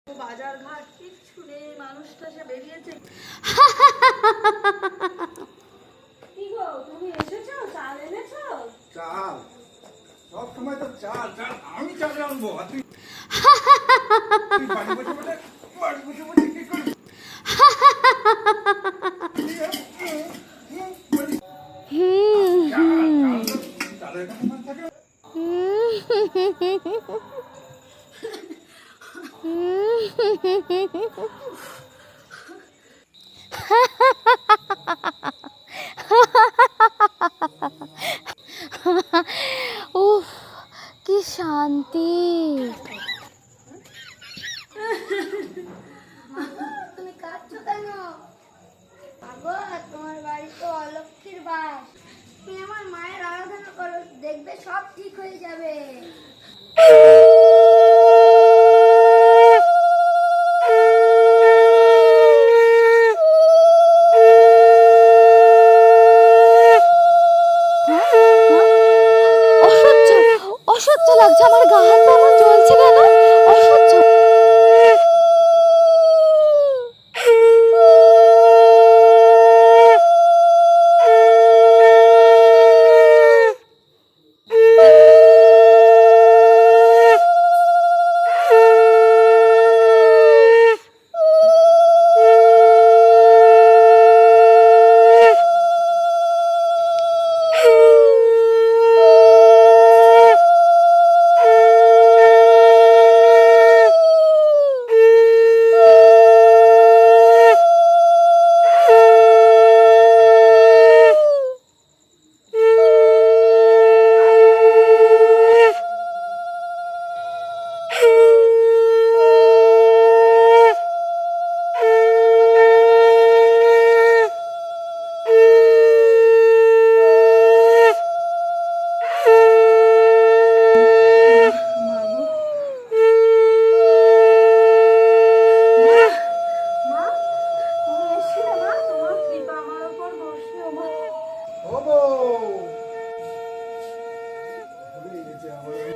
বাজার ঘাট কিচ্ছু নেই, মানুষটা সে বেরিয়েছে। কি গো, তুমি এসেছো? চাল এনেছো? চাল সব সময় তো চাল চাল আমি চাল আনবো, আর তুই বাড়ি বসে বসে কি করবি? চালের কথা মনে থাকে? উফ, কি শান্তি। তুমি কাঁদছো কেন? বাবা, তোমার বাড়ি তো অলক্ষীর বাস। তুমি আমার মায়ের আরাধনা করো, দেখবে সব ঠিক হয়ে যাবে। অসহ্য লাগছে, আমার গা হাত পা আমার জ্বলছে কেন? অসহ্য।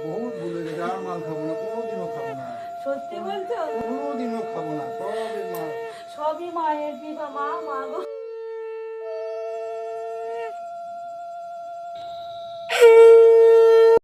বহুত ভুলে গেছে, আর মাল খাবো না, কোনোদিনও খাবো না, সত্যি বলছো? কোনোদিনও খাবো না, সবই মাল। সবই মায়ের কৃপা। মা, মা গো।